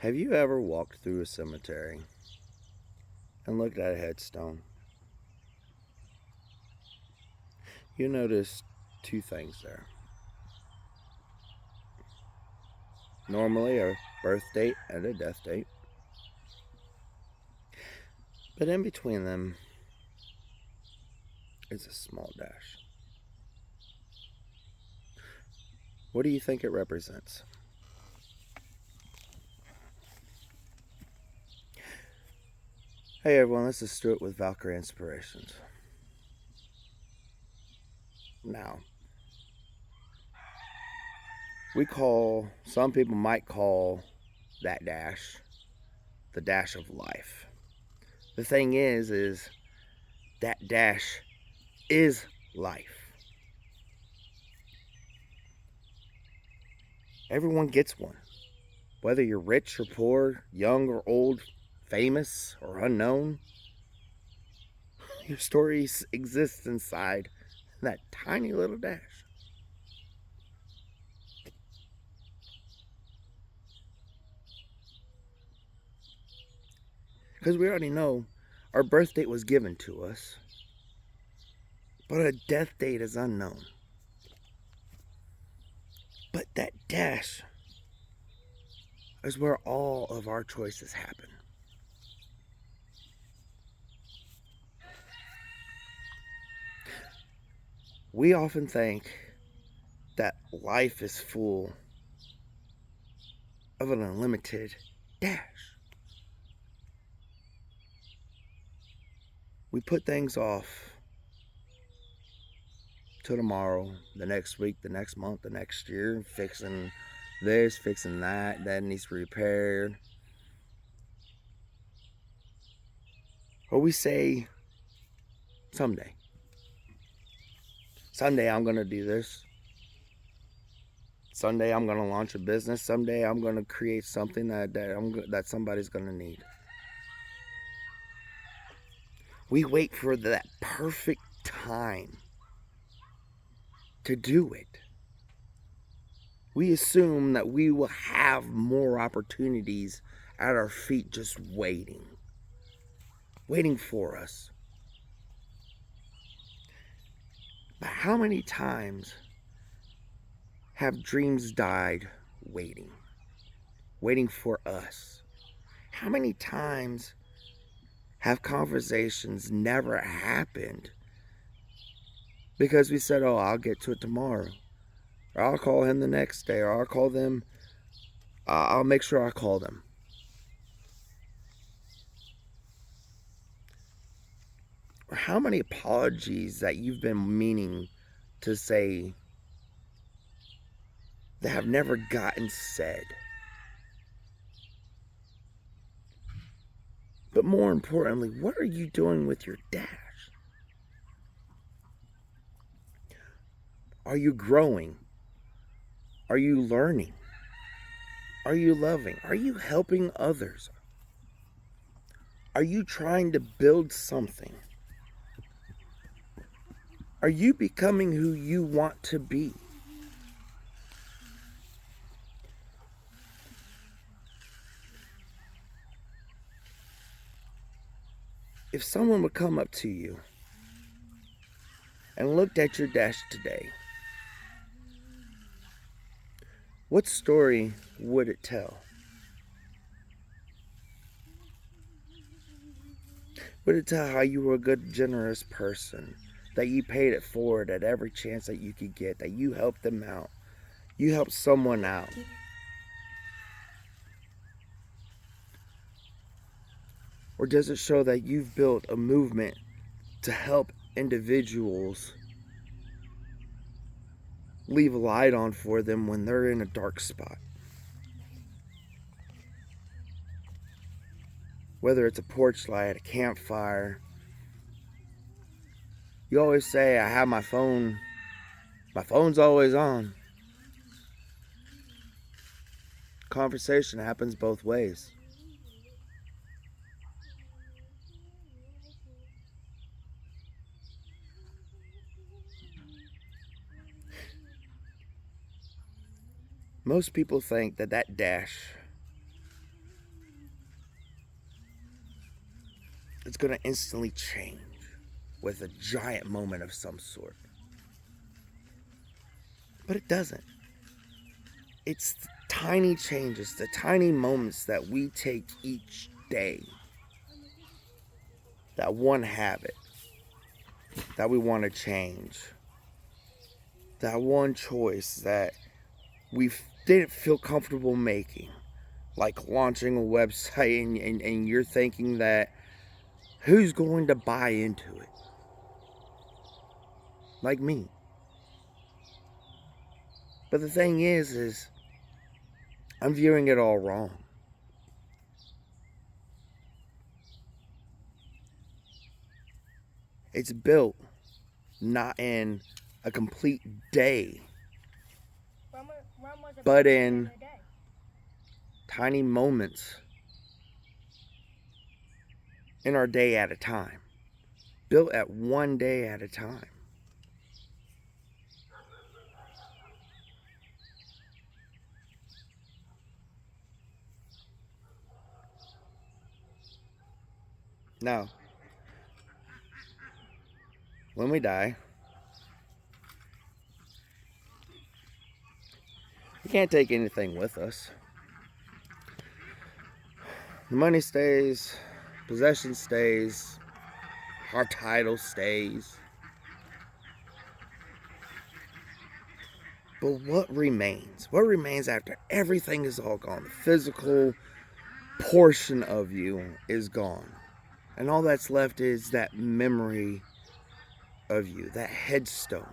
Have you ever walked through a cemetery and looked at a headstone? You notice two things there. Normally, a birth date and a death date. But in between them is a small dash. What do you think it represents? Hey everyone, this is Stuart with Valkyrie Inspirations. Now, some people might call that dash the dash of life. The thing is that dash is life. Everyone gets one. Whether you're rich or poor, young or old, famous or unknown, your story exists inside that tiny little dash. Because we already know our birth date was given to us, but a death date is unknown. But that dash is where all of our choices happen. We often think that life is full of an unlimited dash. We put things off till tomorrow, the next week, the next month, the next year, fixing this, fixing that needs repaired. Or we say, someday I'm going to do this. Someday I'm going to launch a business. Someday I'm going to create something that somebody's going to need. We wait for that perfect time to do it. We assume that we will have more opportunities at our feet just waiting for us. But how many times have dreams died waiting for us? How many times have conversations never happened because we said, oh, I'll get to it tomorrow, or I'll call him the next day, or I'll call them, I'll make sure I call them. Or how many apologies that you've been meaning to say that have never gotten said? But more importantly, what are you doing with your dash? Are you growing? Are you learning? Are you loving? Are you helping others? Are you trying to build something? Are you becoming who you want to be? If someone would come up to you and looked at your dash today, what story would it tell? Would it tell how you were a good, generous person, that you paid it forward at every chance that you could get, that you helped them out, you helped someone out? Or does it show that you've built a movement to help individuals leave a light on for them when they're in a dark spot? Whether it's a porch light, a campfire. You always say, I have my phone. My phone's always on. Conversation happens both ways. Most people think that dash it's going to instantly change with a giant moment of some sort. But it doesn't. It's the tiny changes, the tiny moments that we take each day. That one habit that we want to change. That one choice that we didn't feel comfortable making. Like launching a website and you're thinking that who's going to buy into it? Like me. But the thing is I'm viewing it all wrong. It's built not in a complete day, but in tiny moments in our day at a time. Built at one day at a time. Now, when we die, we can't take anything with us. The money stays, possession stays, our title stays. But what remains? What remains after everything is all gone? The physical portion of you is gone. And all that's left is that memory of you, that headstone.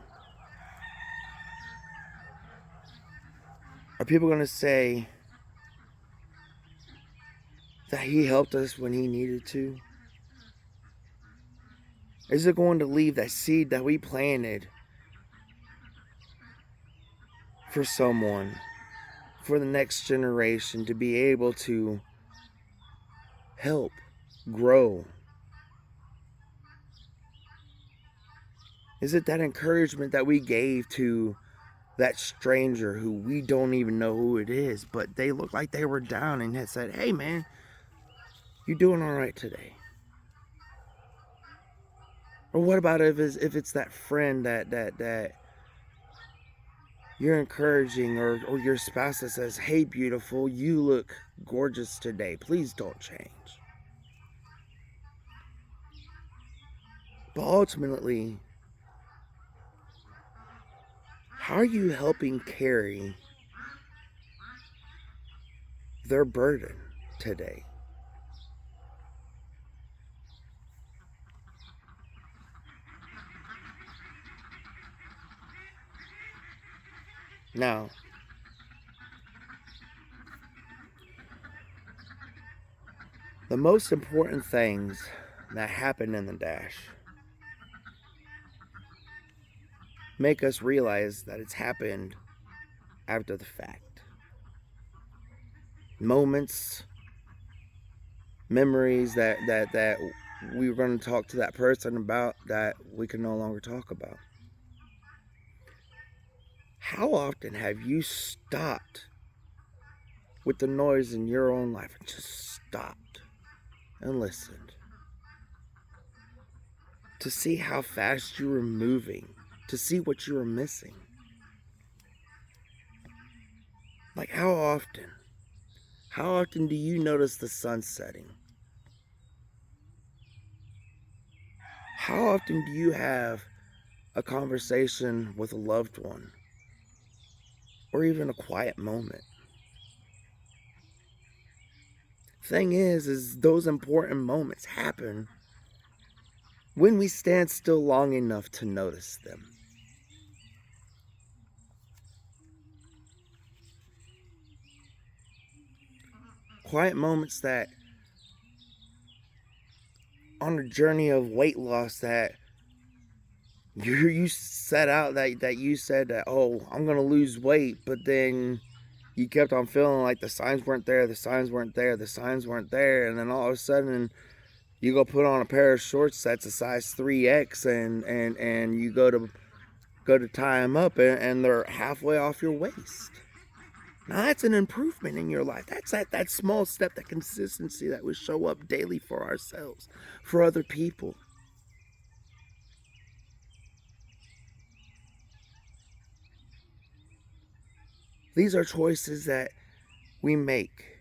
Are people going to say that he helped us when he needed to? Is it going to leave that seed that we planted for someone, for the next generation to be able to help grow? Is it that encouragement that we gave to that stranger who we don't even know who it is, but they looked like they were down and had said, hey man, you doing all right today? Or what about if it's that friend that you're encouraging, or your spouse that says, hey beautiful, you look gorgeous today, please don't change. But ultimately, how are you helping carry their burden today? Now, the most important things that happen in the dash make us realize that it's happened after the fact. Moments, memories that we were going to talk to that person about that we can no longer talk about. How often have you stopped with the noise in your own life and just stopped and listened to see how fast you were moving, to see what you were missing? Like how often do you notice the sun setting? How often do you have a conversation with a loved one, or even a quiet moment? Thing is those important moments happen when we stand still long enough to notice them. Quiet moments that, on a journey of weight loss, that you set out that you said that, oh, I'm gonna lose weight, but then you kept on feeling like the signs weren't there, the signs weren't there, the signs weren't there, and then all of a sudden you go put on a pair of shorts that's a size 3X, and you go to tie them up, and they're halfway off your waist. Now that's an improvement in your life. That's that small step, that consistency that we show up daily for ourselves, for other people. These are choices that we make.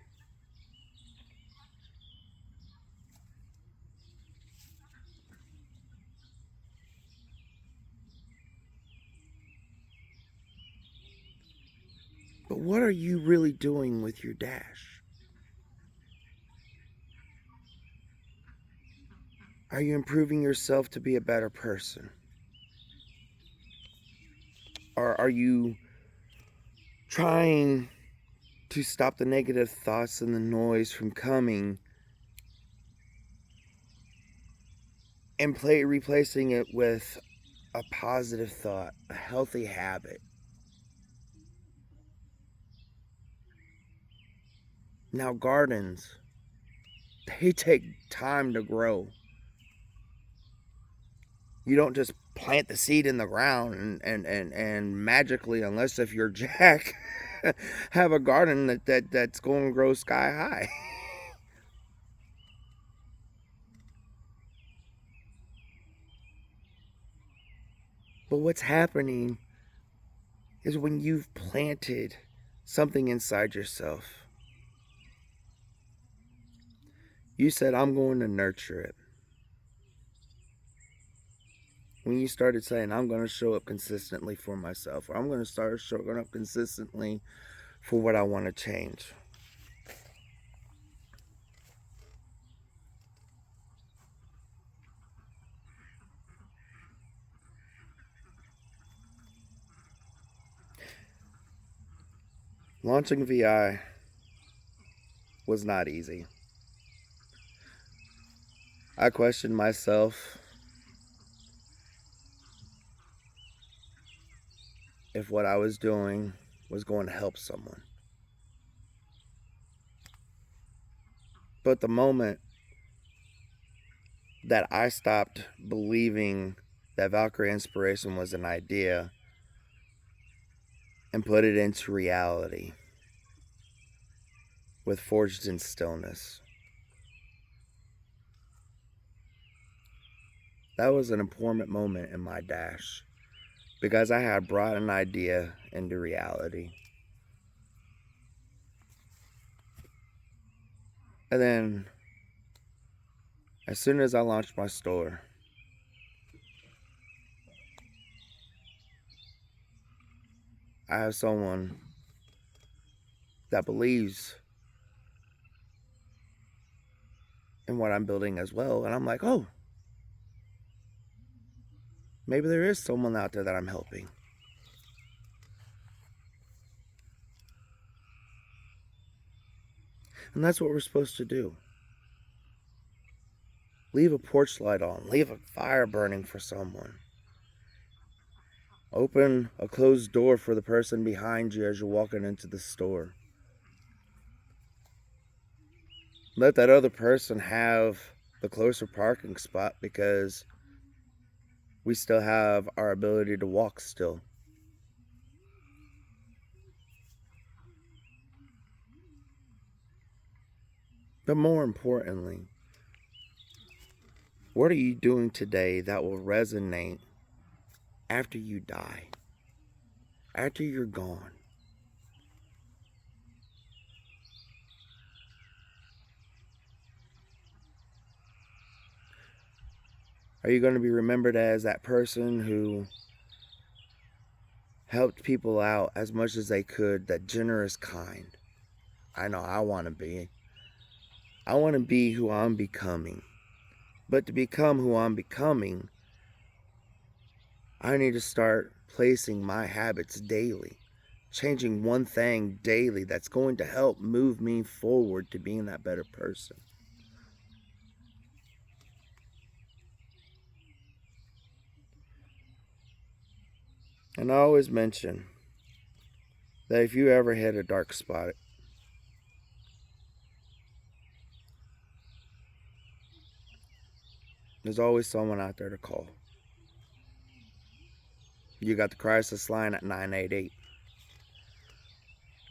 But what are you really doing with your dash? Are you improving yourself to be a better person? Or are you trying to stop the negative thoughts and the noise from coming and replacing it with a positive thought, a healthy habit? Now, gardens, they take time to grow. You don't just plant the seed in the ground and magically, unless if you're Jack, have a garden that's going to grow sky high. But what's happening is when you've planted something inside yourself, you said, I'm going to nurture it. When you started saying, I'm going to show up consistently for myself, or I'm going to start showing up consistently for what I want to change. Launching VI was not easy. I questioned myself if what I was doing was going to help someone. But the moment that I stopped believing that Valkyrie inspiration was an idea and put it into reality with Forged in Stillness, that was an important moment in my dash, because I had brought an idea into reality. And then, as soon as I launched my store, I have someone that believes in what I'm building as well. And I'm like, oh, maybe there is someone out there that I'm helping. And that's what we're supposed to do. Leave a porch light on. Leave a fire burning for someone. Open a closed door for the person behind you as you're walking into the store. Let that other person have the closer parking spot, because we still have our ability to walk still. But more importantly, what are you doing today that will resonate after you die? After you're gone? Are you going to be remembered as that person who helped people out as much as they could, that generous kind? I know I want to be. I want to be who I'm becoming. But to become who I'm becoming, I need to start placing my habits daily, changing one thing daily that's going to help move me forward to being that better person. And I always mention that if you ever hit a dark spot, there's always someone out there to call. You got the crisis line at 988.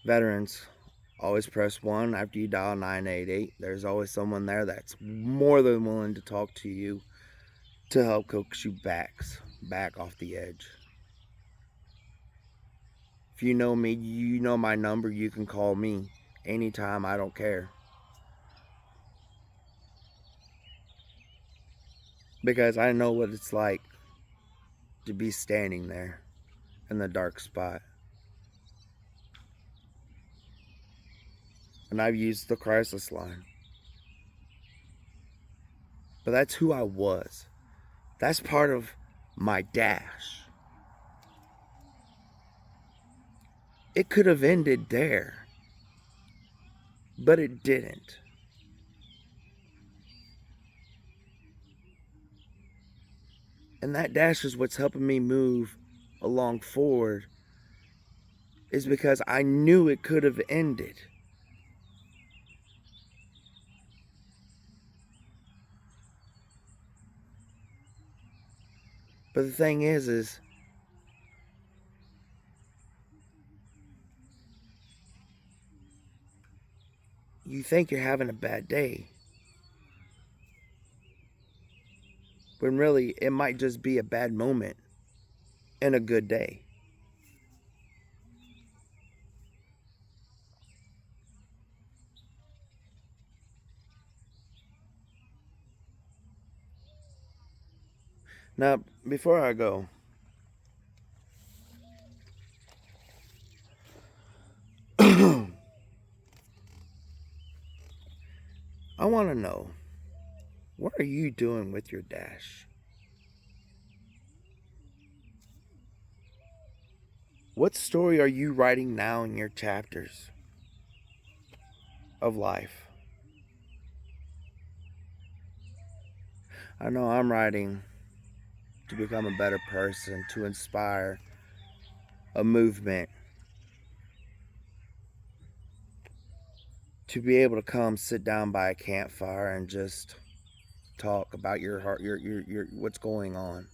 Veterans, always press 1 after you dial 988. There's always someone there that's more than willing to talk to you to help coax you back off the edge. If you know me, you know my number. You can call me anytime. I don't care. Because I know what it's like to be standing there in the dark spot. And I've used the crisis line. But that's who I was. That's part of my dash. It could have ended there, but it didn't. And that dash is what's helping me move along forward, is because I knew it could have ended. But the thing is you think you're having a bad day, when really it might just be a bad moment and a good day. Now, before I go, I want to know, what are you doing with your dash? What story are you writing now in your chapters of life? I know I'm writing to become a better person, to inspire a movement, to be able to come sit down by a campfire and just talk about your heart, your what's going on.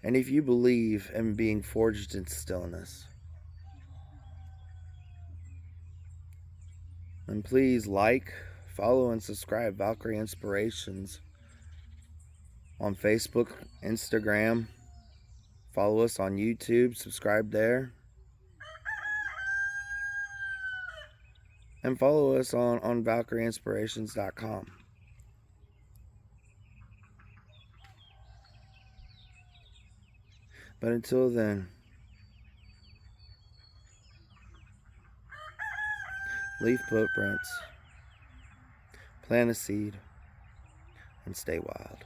And if you believe in being forged in stillness, then please like, follow, and subscribe Valkyrie Inspirations on Facebook, Instagram. Follow us on YouTube, subscribe there. And follow us on ValkyrieInspirations.com. But until then, leave footprints, plant a seed, and stay wild.